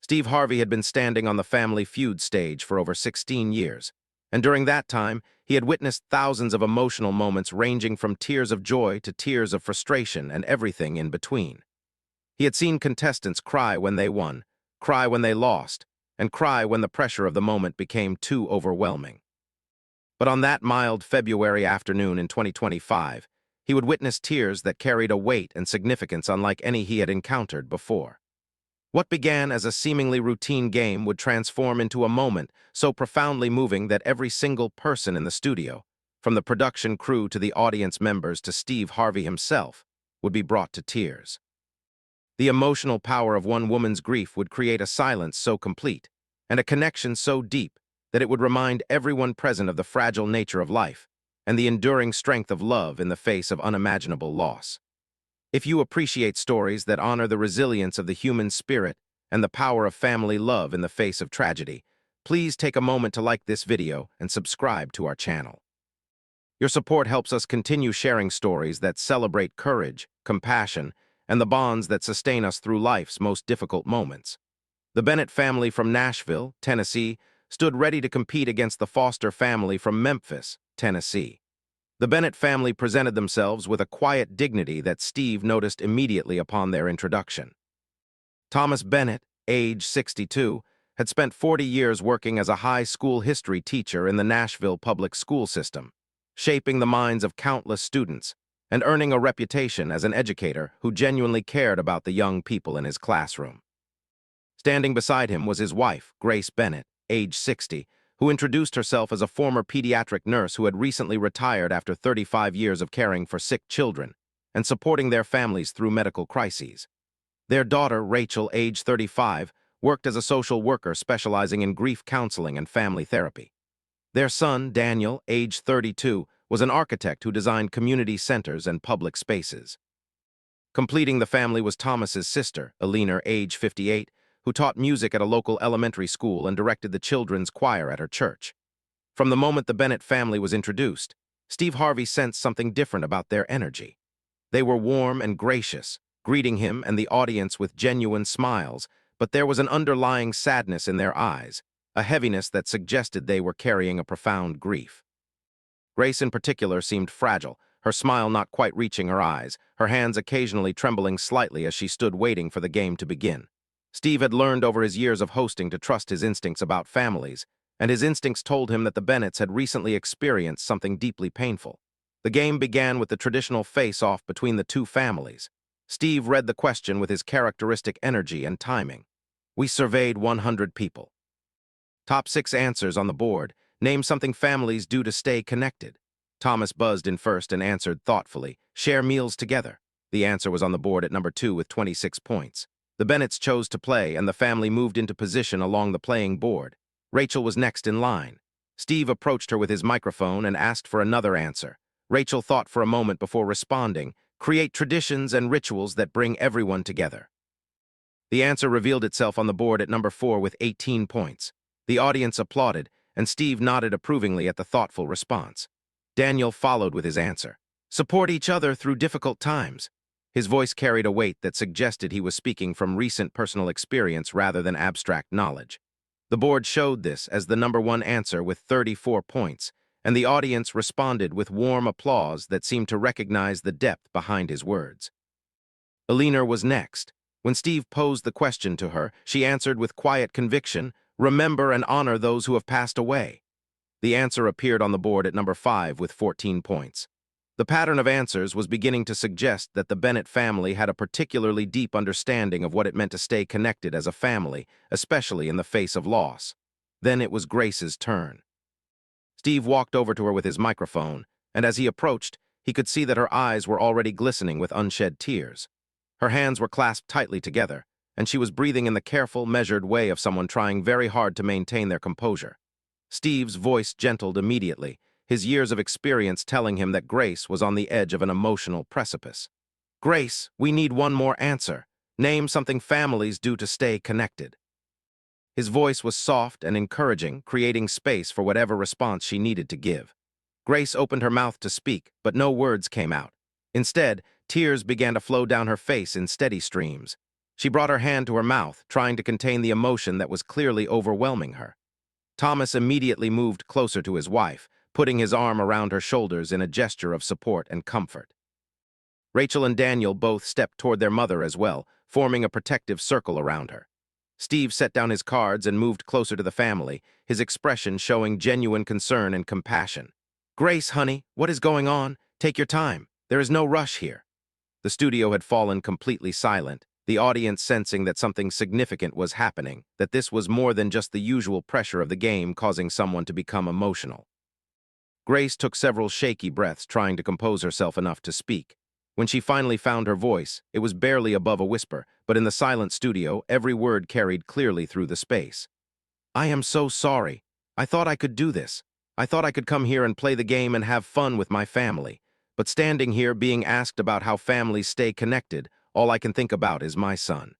Steve Harvey had been standing on the Family Feud stage for over 16 years, and during that time, he had witnessed thousands of emotional moments ranging from tears of joy to tears of frustration and everything in between. He had seen contestants cry when they won, cry when they lost, and cry when the pressure of the moment became too overwhelming. But on that mild February afternoon in 2025, he would witness tears that carried a weight and significance unlike any he had encountered before. What began as a seemingly routine game would transform into a moment so profoundly moving that every single person in the studio, from the production crew to the audience members to Steve Harvey himself, would be brought to tears. The emotional power of one woman's grief would create a silence so complete and a connection so deep that it would remind everyone present of the fragile nature of life and the enduring strength of love in the face of unimaginable loss. If you appreciate stories that honor the resilience of the human spirit and the power of family love in the face of tragedy, please take a moment to like this video and subscribe to our channel. Your support helps us continue sharing stories that celebrate courage, compassion, and the bonds that sustain us through life's most difficult moments. The Bennett family from Nashville, Tennessee, stood ready to compete against the Foster family from Memphis, Tennessee. The Bennett family presented themselves with a quiet dignity that Steve noticed immediately upon their introduction. Thomas Bennett, age 62, had spent 40 years working as a high school history teacher in the Nashville public school system, shaping the minds of countless students and earning a reputation as an educator who genuinely cared about the young people in his classroom. Standing beside him was his wife, Grace Bennett, age 60, who introduced herself as a former pediatric nurse who had recently retired after 35 years of caring for sick children and supporting their families through medical crises. Their daughter, Rachel, age 35, worked as a social worker specializing in grief counseling and family therapy. Their son, Daniel, age 32, was an architect who designed community centers and public spaces. Completing the family was Thomas's sister, Elena, age 58, who taught music at a local elementary school and directed the children's choir at her church. From the moment the Bennett family was introduced, Steve Harvey sensed something different about their energy. They were warm and gracious, greeting him and the audience with genuine smiles, but there was an underlying sadness in their eyes, a heaviness that suggested they were carrying a profound grief. Grace in particular seemed fragile, her smile not quite reaching her eyes, her hands occasionally trembling slightly as she stood waiting for the game to begin. Steve had learned over his years of hosting to trust his instincts about families, and his instincts told him that the Bennetts had recently experienced something deeply painful. The game began with the traditional face-off between the two families. Steve read the question with his characteristic energy and timing. We surveyed 100 people. Top 6 answers on the board. Name something families do to stay connected. Thomas buzzed in first and answered thoughtfully, share meals together. The answer was on the board at number 2 with 26 points. The Bennetts chose to play, and the family moved into position along the playing board. Rachel was next in line. Steve approached her with his microphone and asked for another answer. Rachel thought for a moment before responding, create traditions and rituals that bring everyone together. The answer revealed itself on the board at number 4 with 18 points. The audience applauded, and Steve nodded approvingly at the thoughtful response. Daniel followed with his answer. Support each other through difficult times. His voice carried a weight that suggested he was speaking from recent personal experience rather than abstract knowledge. The board showed this as the number 1 answer with 34 points, and the audience responded with warm applause that seemed to recognize the depth behind his words. Elena was next. When Steve posed the question to her, she answered with quiet conviction, remember and honor those who have passed away. The answer appeared on the board at number 5 with 14 points. The pattern of answers was beginning to suggest that the Bennett family had a particularly deep understanding of what it meant to stay connected as a family, especially in the face of loss. Then it was Grace's turn. Steve walked over to her with his microphone, and as he approached, he could see that her eyes were already glistening with unshed tears. Her hands were clasped tightly together, and she was breathing in the careful, measured way of someone trying very hard to maintain their composure. Steve's voice gentled immediately, his years of experience telling him that Grace was on the edge of an emotional precipice. Grace, we need one more answer. Name something families do to stay connected. His voice was soft and encouraging, creating space for whatever response she needed to give. Grace opened her mouth to speak, but no words came out. Instead, tears began to flow down her face in steady streams. She brought her hand to her mouth, trying to contain the emotion that was clearly overwhelming her. Thomas immediately moved closer to his wife, putting his arm around her shoulders in a gesture of support and comfort. Rachel and Daniel both stepped toward their mother as well, forming a protective circle around her. Steve set down his cards and moved closer to the family, his expression showing genuine concern and compassion. "Grace, honey, what is going on? Take your time. There is no rush here." The studio had fallen completely silent, the audience sensing that something significant was happening, that this was more than just the usual pressure of the game causing someone to become emotional. Grace took several shaky breaths, trying to compose herself enough to speak. When she finally found her voice, it was barely above a whisper, but in the silent studio, every word carried clearly through the space. "I am so sorry. I thought I could do this. I thought I could come here and play the game and have fun with my family. But standing here being asked about how families stay connected, all I can think about is my son.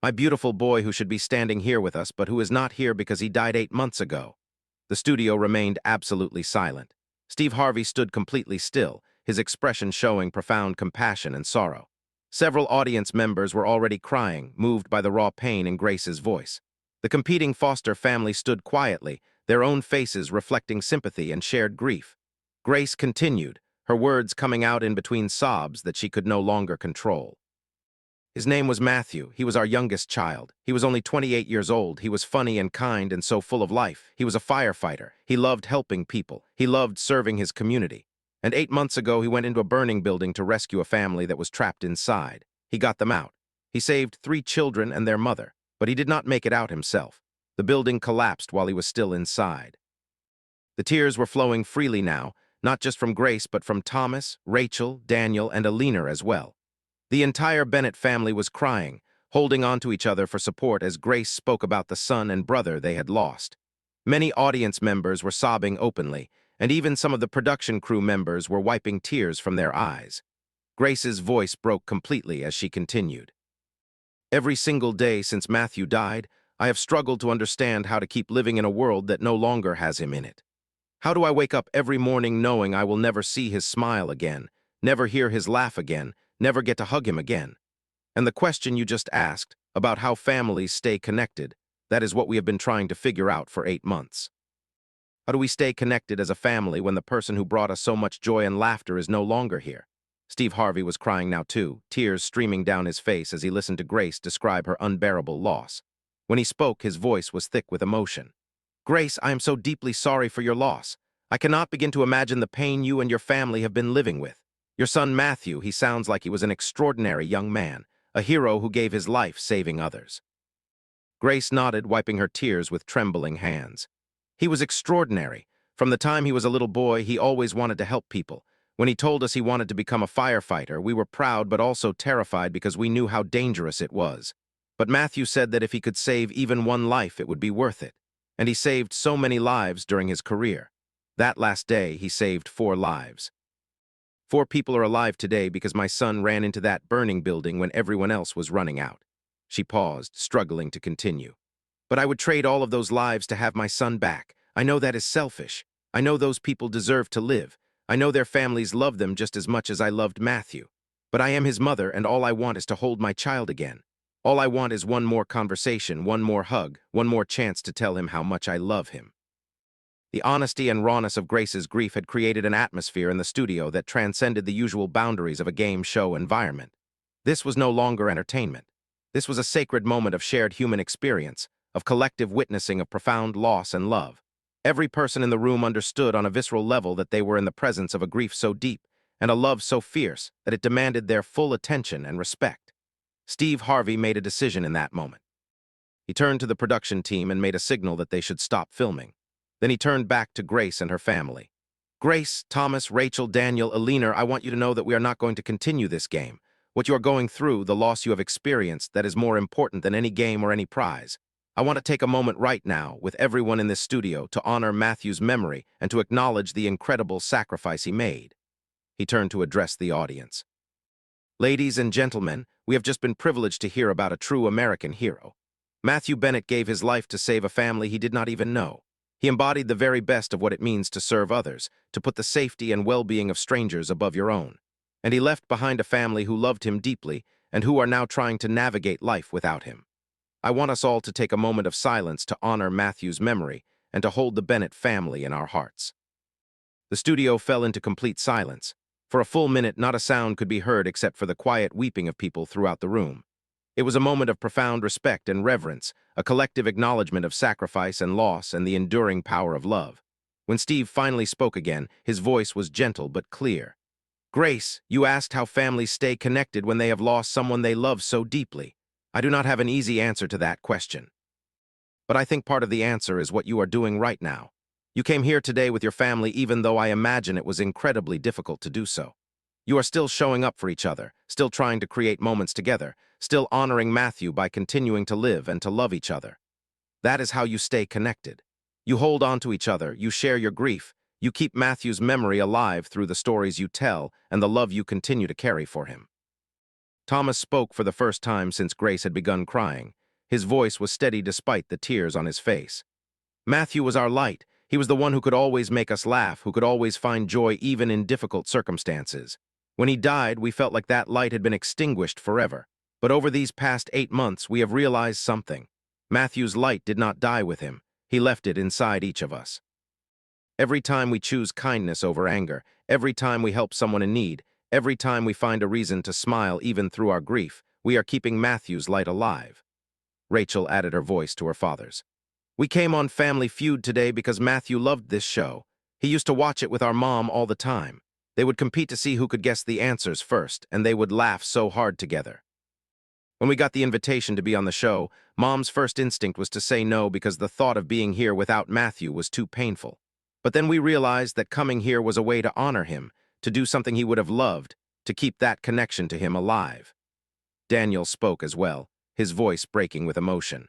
My beautiful boy who should be standing here with us, but who is not here because he died 8 months ago." The studio remained absolutely silent. Steve Harvey stood completely still, his expression showing profound compassion and sorrow. Several audience members were already crying, moved by the raw pain in Grace's voice. The competing Foster family stood quietly, their own faces reflecting sympathy and shared grief. Grace continued, her words coming out in between sobs that she could no longer control. "His name was Matthew. He was our youngest child. He was only 28 years old. He was funny and kind and so full of life. He was a firefighter. He loved helping people. He loved serving his community. And 8 months ago, he went into a burning building to rescue a family that was trapped inside. He got them out. He saved 3 children and their mother, but he did not make it out himself. The building collapsed while he was still inside." The tears were flowing freely now, not just from Grace, but from Thomas, Rachel, Daniel, and Alina as well. The entire Bennett family was crying, holding on to each other for support as Grace spoke about the son and brother they had lost. Many audience members were sobbing openly, and even some of the production crew members were wiping tears from their eyes. Grace's voice broke completely as she continued. "Every single day since Matthew died, I have struggled to understand how to keep living in a world that no longer has him in it. How do I wake up every morning knowing I will never see his smile again, never hear his laugh again, never get to hug him again? And the question you just asked, about how families stay connected, that is what we have been trying to figure out for 8 months. How do we stay connected as a family when the person who brought us so much joy and laughter is no longer here?" Steve Harvey was crying now too, tears streaming down his face as he listened to Grace describe her unbearable loss. When he spoke, his voice was thick with emotion. "Grace, I am so deeply sorry for your loss. I cannot begin to imagine the pain you and your family have been living with. Your son Matthew, he sounds like he was an extraordinary young man, a hero who gave his life saving others." Grace nodded, wiping her tears with trembling hands. "He was extraordinary. From the time he was a little boy, he always wanted to help people. When he told us he wanted to become a firefighter, we were proud but also terrified because we knew how dangerous it was. But Matthew said that if he could save even one life, it would be worth it. And he saved so many lives during his career. That last day, he saved 4 lives. 4 people are alive today because my son ran into that burning building when everyone else was running out." She paused, struggling to continue. "But I would trade all of those lives to have my son back. I know that is selfish. I know those people deserve to live. I know their families love them just as much as I loved Matthew. But I am his mother, and all I want is to hold my child again. All I want is one more conversation, one more hug, one more chance to tell him how much I love him." The honesty and rawness of Grace's grief had created an atmosphere in the studio that transcended the usual boundaries of a game show environment. This was no longer entertainment. This was a sacred moment of shared human experience, of collective witnessing of profound loss and love. Every person in the room understood on a visceral level that they were in the presence of a grief so deep and a love so fierce that it demanded their full attention and respect. Steve Harvey made a decision in that moment. He turned to the production team and made a signal that they should stop filming. Then he turned back to Grace and her family. "Grace, Thomas, Rachel, Daniel, Alina, I want you to know that we are not going to continue this game. What you are going through, the loss you have experienced, that is more important than any game or any prize. I want to take a moment right now, with everyone in this studio, to honor Matthew's memory and to acknowledge the incredible sacrifice he made." He turned to address the audience. "Ladies and gentlemen, we have just been privileged to hear about a true American hero. Matthew Bennett gave his life to save a family he did not even know. He embodied the very best of what it means to serve others, to put the safety and well-being of strangers above your own. And he left behind a family who loved him deeply and who are now trying to navigate life without him. I want us all to take a moment of silence to honor Matthew's memory and to hold the Bennett family in our hearts. The studio fell into complete silence. For a full minute, not a sound could be heard except for the quiet weeping of people throughout the room. It was a moment of profound respect and reverence, a collective acknowledgement of sacrifice and loss and the enduring power of love. When Steve finally spoke again, his voice was gentle but clear. "Grace, you asked how families stay connected when they have lost someone they love so deeply. I do not have an easy answer to that question. But I think part of the answer is what you are doing right now. You came here today with your family even though I imagine it was incredibly difficult to do so. You are still showing up for each other, still trying to create moments together, still honoring Matthew by continuing to live and to love each other. That is how you stay connected. You hold on to each other, you share your grief, you keep Matthew's memory alive through the stories you tell and the love you continue to carry for him." Thomas spoke for the first time since Grace had begun crying. His voice was steady despite the tears on his face. "Matthew was our light. He was the one who could always make us laugh, who could always find joy even in difficult circumstances. When he died, we felt like that light had been extinguished forever. But over these past 8 months, we have realized something. Matthew's light did not die with him. He left it inside each of us. Every time we choose kindness over anger, every time we help someone in need, every time we find a reason to smile even through our grief, we are keeping Matthew's light alive." Rachel added her voice to her father's. "We came on Family Feud today because Matthew loved this show. He used to watch it with our mom all the time. They would compete to see who could guess the answers first, and they would laugh so hard together. When we got the invitation to be on the show, Mom's first instinct was to say no because the thought of being here without Matthew was too painful. But then we realized that coming here was a way to honor him, to do something he would have loved, to keep that connection to him alive." Daniel spoke as well, his voice breaking with emotion.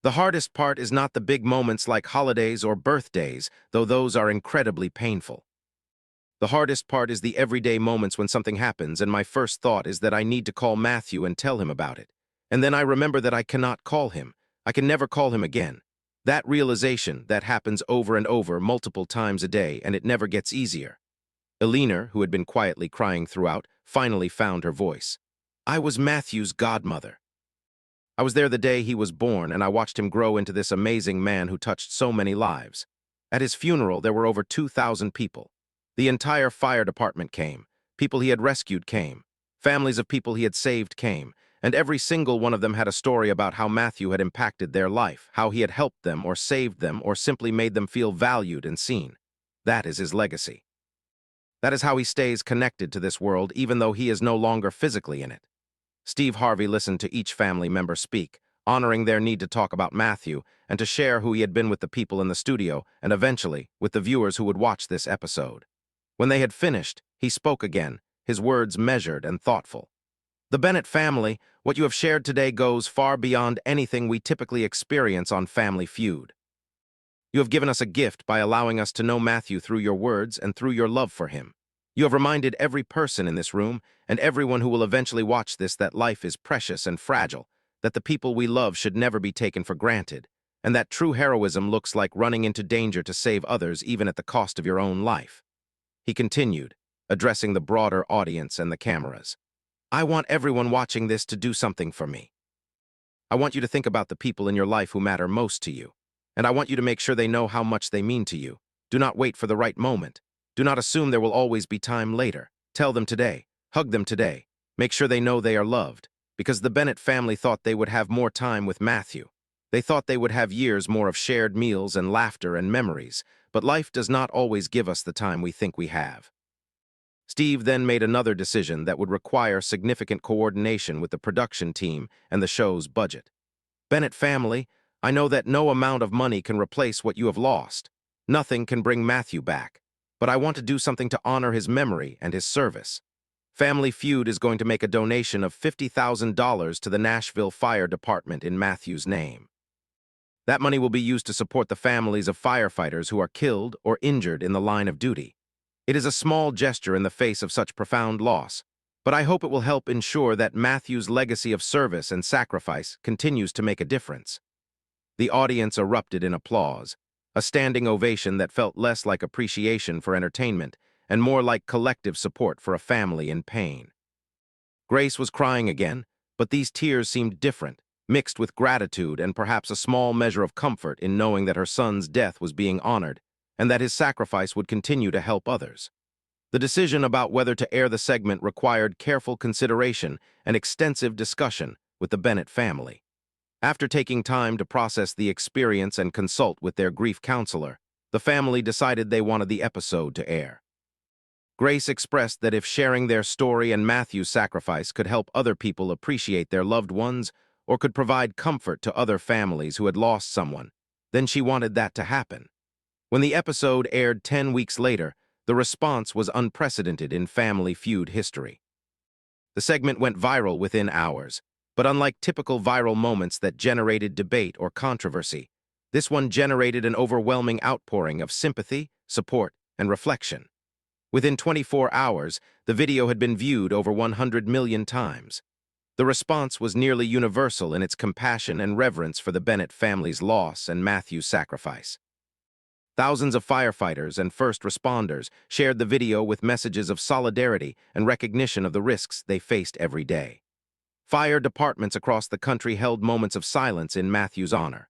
"The hardest part is not the big moments like holidays or birthdays, though those are incredibly painful. The hardest part is the everyday moments when something happens, and my first thought is that I need to call Matthew and tell him about it. And then I remember that I cannot call him. I can never call him again. That realization that happens over and over multiple times a day, and it never gets easier." Eleanor, who had been quietly crying throughout, finally found her voice. "I was Matthew's godmother. I was there the day he was born, and I watched him grow into this amazing man who touched so many lives. At his funeral, there were over 2,000 people. The entire fire department came. People he had rescued came. Families of people he had saved came. And every single one of them had a story about how Matthew had impacted their life, how he had helped them or saved them or simply made them feel valued and seen. That is his legacy. That is how he stays connected to this world even though he is no longer physically in it." Steve Harvey listened to each family member speak, honoring their need to talk about Matthew and to share who he had been with the people in the studio and eventually with the viewers who would watch this episode. When they had finished, he spoke again, his words measured and thoughtful. "The Bennett family, what you have shared today goes far beyond anything we typically experience on Family Feud. You have given us a gift by allowing us to know Matthew through your words and through your love for him. You have reminded every person in this room and everyone who will eventually watch this that life is precious and fragile, that the people we love should never be taken for granted, and that true heroism looks like running into danger to save others even at the cost of your own life." He continued, addressing the broader audience and the cameras. "I want everyone watching this to do something for me. I want you to think about the people in your life who matter most to you, and I want you to make sure they know how much they mean to you. Do not wait for the right moment. Do not assume there will always be time later. Tell them today. Hug them today. Make sure they know they are loved, because the Bennett family thought they would have more time with Matthew. They thought they would have years more of shared meals and laughter and memories, but life does not always give us the time we think we have." Steve then made another decision that would require significant coordination with the production team and the show's budget. "Bennett family, I know that no amount of money can replace what you have lost. Nothing can bring Matthew back, but I want to do something to honor his memory and his service. Family Feud is going to make a donation of $50,000 to the Nashville Fire Department in Matthew's name. That money will be used to support the families of firefighters who are killed or injured in the line of duty. It is a small gesture in the face of such profound loss, but I hope it will help ensure that Matthew's legacy of service and sacrifice continues to make a difference." The audience erupted in applause, a standing ovation that felt less like appreciation for entertainment and more like collective support for a family in pain. Grace was crying again, But these tears seemed different, mixed with gratitude and perhaps a small measure of comfort in knowing that her son's death was being honored and that his sacrifice would continue to help others. The decision about whether to air the segment required careful consideration and extensive discussion with the Bennett family. After taking time to process the experience and consult with their grief counselor, the family decided they wanted the episode to air. Grace expressed that if sharing their story and Matthew's sacrifice could help other people appreciate their loved ones or could provide comfort to other families who had lost someone, then she wanted that to happen. When the episode aired 10 weeks later, the response was unprecedented in Family Feud history. The segment went viral within hours, but unlike typical viral moments that generated debate or controversy, this one generated an overwhelming outpouring of sympathy, support, and reflection. Within 24 hours, the video had been viewed over 100 million times. The response was nearly universal in its compassion and reverence for the Bennett family's loss and Matthew's sacrifice. Thousands of firefighters and first responders shared the video with messages of solidarity and recognition of the risks they faced every day. Fire departments across the country held moments of silence in Matthew's honor.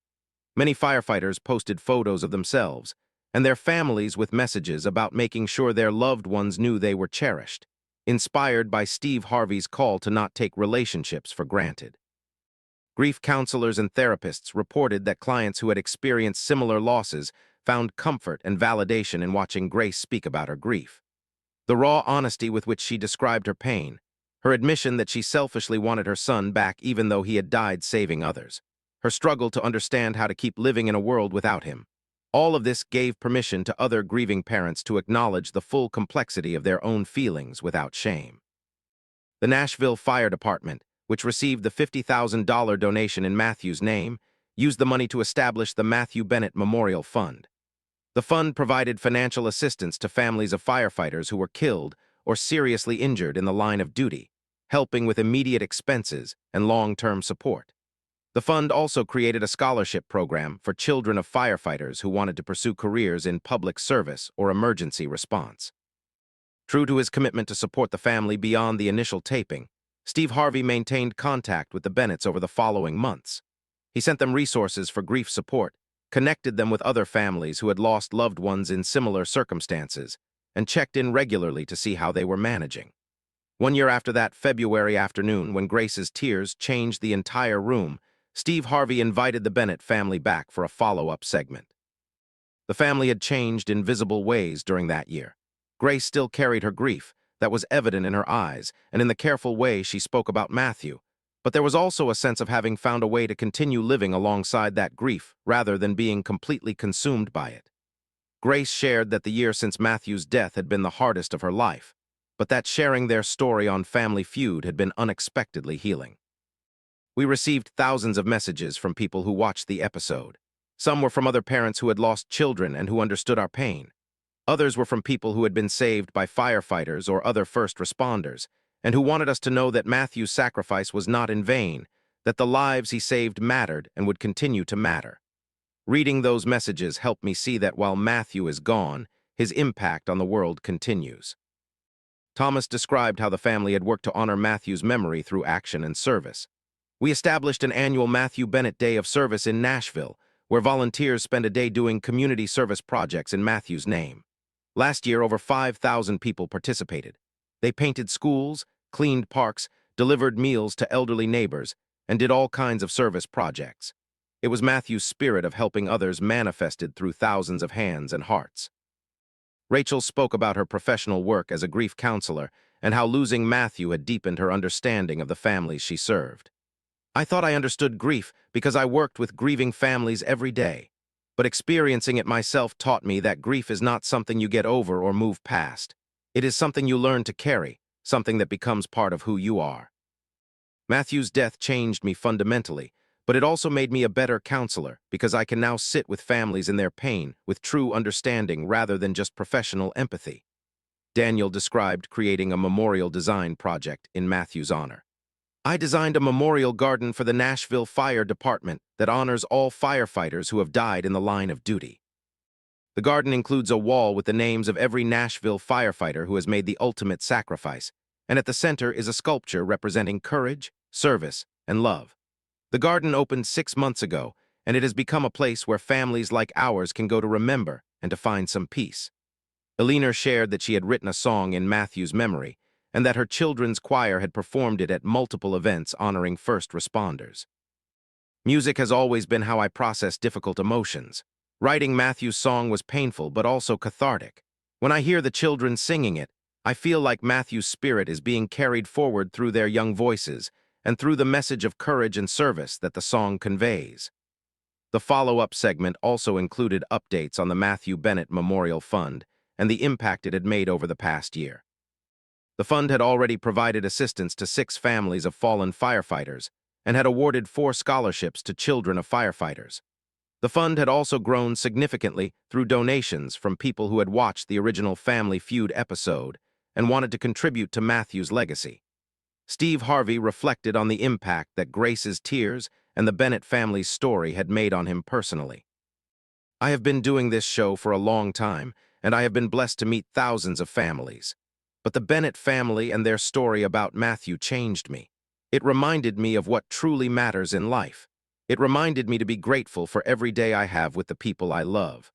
Many firefighters posted photos of themselves and their families with messages about making sure their loved ones knew they were cherished, inspired by Steve Harvey's call to not take relationships for granted. Grief counselors and therapists reported that clients who had experienced similar losses found comfort and validation in watching Grace speak about her grief. The raw honesty with which she described her pain, her admission that she selfishly wanted her son back even though he had died saving others, her struggle to understand how to keep living in a world without him. All of this gave permission to other grieving parents to acknowledge the full complexity of their own feelings without shame. The Nashville Fire Department, which received the $50,000 donation in Matthew's name, used the money to establish the Matthew Bennett Memorial Fund. The fund provided financial assistance to families of firefighters who were killed or seriously injured in the line of duty, helping with immediate expenses and long-term support. The fund also created a scholarship program for children of firefighters who wanted to pursue careers in public service or emergency response. True to his commitment to support the family beyond the initial taping, Steve Harvey maintained contact with the Bennetts over the following months. He sent them resources for grief support, connected them with other families who had lost loved ones in similar circumstances, and checked in regularly to see how they were managing. 1 year after that February afternoon when Grace's tears changed the entire room, Steve Harvey invited the Bennett family back for a follow-up segment. The family had changed in visible ways during that year. Grace still carried her grief, that was evident in her eyes and in the careful way she spoke about Matthew, but there was also a sense of having found a way to continue living alongside that grief rather than being completely consumed by it. Grace shared that the year since Matthew's death had been the hardest of her life, but that sharing their story on Family Feud had been unexpectedly healing. We received thousands of messages from people who watched the episode. Some were from other parents who had lost children and who understood our pain. Others were from people who had been saved by firefighters or other first responders, and who wanted us to know that Matthew's sacrifice was not in vain, that the lives he saved mattered and would continue to matter. Reading those messages helped me see that while Matthew is gone, his impact on the world continues. Thomas described how the family had worked to honor Matthew's memory through action and service. We established an annual Matthew Bennett Day of Service in Nashville, where volunteers spend a day doing community service projects in Matthew's name. Last year, over 5,000 people participated. They painted schools, cleaned parks, delivered meals to elderly neighbors, and did all kinds of service projects. It was Matthew's spirit of helping others manifested through thousands of hands and hearts. Rachel spoke about her professional work as a grief counselor and how losing Matthew had deepened her understanding of the families she served. I thought I understood grief because I worked with grieving families every day, but experiencing it myself taught me that grief is not something you get over or move past. It is something you learn to carry, something that becomes part of who you are. Matthew's death changed me fundamentally, but it also made me a better counselor because I can now sit with families in their pain with true understanding rather than just professional empathy. Daniel described creating a memorial design project in Matthew's honor. I designed a memorial garden for the Nashville Fire Department that honors all firefighters who have died in the line of duty. The garden includes a wall with the names of every Nashville firefighter who has made the ultimate sacrifice, and at the center is a sculpture representing courage, service, and love. The garden opened 6 months ago, and it has become a place where families like ours can go to remember and to find some peace. Eleanor shared that she had written a song in Matthew's memory, and that her children's choir had performed it at multiple events honoring first responders. Music has always been how I process difficult emotions. Writing Matthew's song was painful but also cathartic. When I hear the children singing it, I feel like Matthew's spirit is being carried forward through their young voices and through the message of courage and service that the song conveys. The follow-up segment also included updates on the Matthew Bennett Memorial Fund and the impact it had made over the past year. The fund had already provided assistance to 6 families of fallen firefighters and had awarded 4 scholarships to children of firefighters. The fund had also grown significantly through donations from people who had watched the original Family Feud episode and wanted to contribute to Matthew's legacy. Steve Harvey reflected on the impact that Grace's tears and the Bennett family's story had made on him personally. I have been doing this show for a long time, and I have been blessed to meet thousands of families. But the Bennett family and their story about Matthew changed me. It reminded me of what truly matters in life. It reminded me to be grateful for every day I have with the people I love.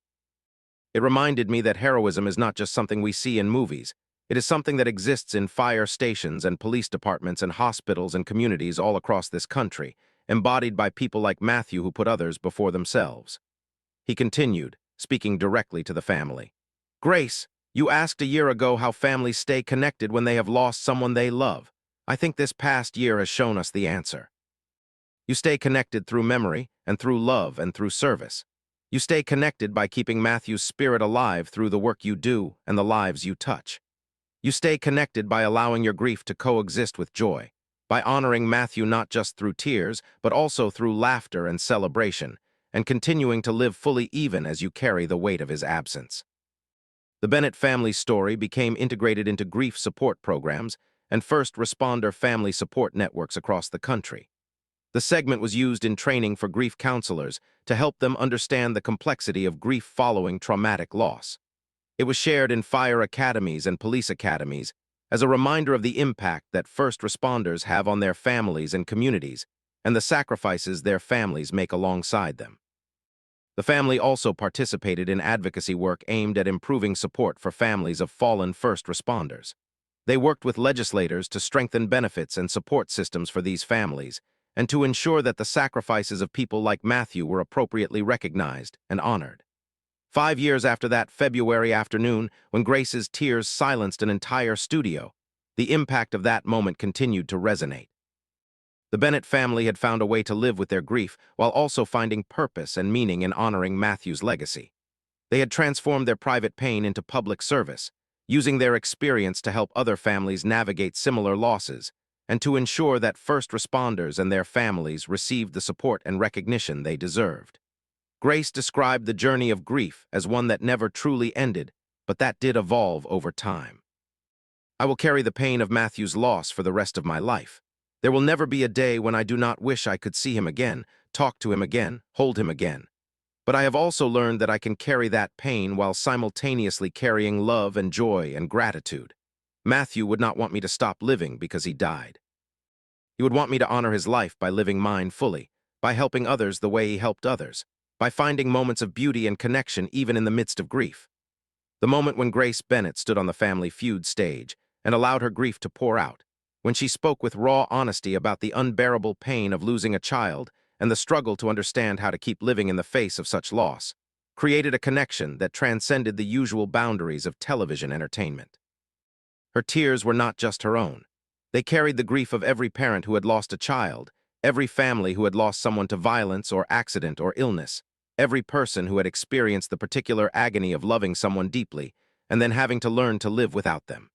It reminded me that heroism is not just something we see in movies. It is something that exists in fire stations and police departments and hospitals and communities all across this country, embodied by people like Matthew who put others before themselves. He continued, speaking directly to the family. Grace, you asked a year ago how families stay connected when they have lost someone they love. I think this past year has shown us the answer. You stay connected through memory and through love and through service. You stay connected by keeping Matthew's spirit alive through the work you do and the lives you touch. You stay connected by allowing your grief to coexist with joy, by honoring Matthew not just through tears, but also through laughter and celebration, and continuing to live fully even as you carry the weight of his absence. The Bennett family story became integrated into grief support programs and first responder family support networks across the country. The segment was used in training for grief counselors to help them understand the complexity of grief following traumatic loss. It was shared in fire academies and police academies as a reminder of the impact that first responders have on their families and communities and the sacrifices their families make alongside them. The family also participated in advocacy work aimed at improving support for families of fallen first responders. They worked with legislators to strengthen benefits and support systems for these families and to ensure that the sacrifices of people like Matthew were appropriately recognized and honored. 5 years after that February afternoon, when Grace's tears silenced an entire studio, the impact of that moment continued to resonate. The Bennett family had found a way to live with their grief while also finding purpose and meaning in honoring Matthew's legacy. They had transformed their private pain into public service, using their experience to help other families navigate similar losses and to ensure that first responders and their families received the support and recognition they deserved. Grace described the journey of grief as one that never truly ended, but that did evolve over time. I will carry the pain of Matthew's loss for the rest of my life. There will never be a day when I do not wish I could see him again, talk to him again, hold him again. But I have also learned that I can carry that pain while simultaneously carrying love and joy and gratitude. Matthew would not want me to stop living because he died. He would want me to honor his life by living mine fully, by helping others the way he helped others, by finding moments of beauty and connection even in the midst of grief. The moment when Grace Bennett stood on the Family Feud stage and allowed her grief to pour out, when she spoke with raw honesty about the unbearable pain of losing a child and the struggle to understand how to keep living in the face of such loss, created a connection that transcended the usual boundaries of television entertainment. Her tears were not just her own. They carried the grief of every parent who had lost a child, every family who had lost someone to violence or accident or illness, every person who had experienced the particular agony of loving someone deeply and then having to learn to live without them.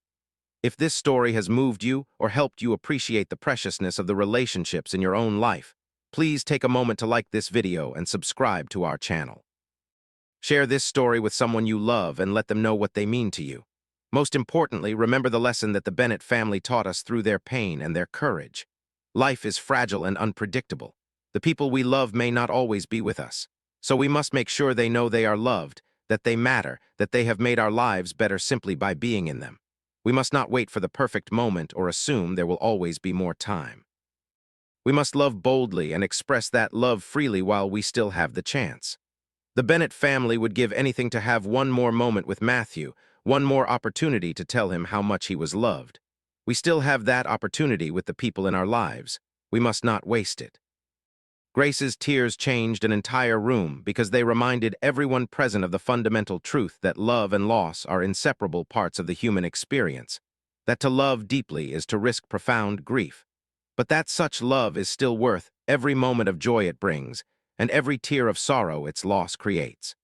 If this story has moved you or helped you appreciate the preciousness of the relationships in your own life, please take a moment to like this video and subscribe to our channel. Share this story with someone you love and let them know what they mean to you. Most importantly, remember the lesson that the Bennett family taught us through their pain and their courage. Life is fragile and unpredictable. The people we love may not always be with us. So we must make sure they know they are loved, that they matter, that they have made our lives better simply by being in them. We must not wait for the perfect moment or assume there will always be more time. We must love boldly and express that love freely while we still have the chance. The Bennett family would give anything to have one more moment with Matthew, one more opportunity to tell him how much he was loved. We still have that opportunity with the people in our lives. We must not waste it. Grace's tears changed an entire room because they reminded everyone present of the fundamental truth that love and loss are inseparable parts of the human experience, that to love deeply is to risk profound grief, but that such love is still worth every moment of joy it brings and every tear of sorrow its loss creates.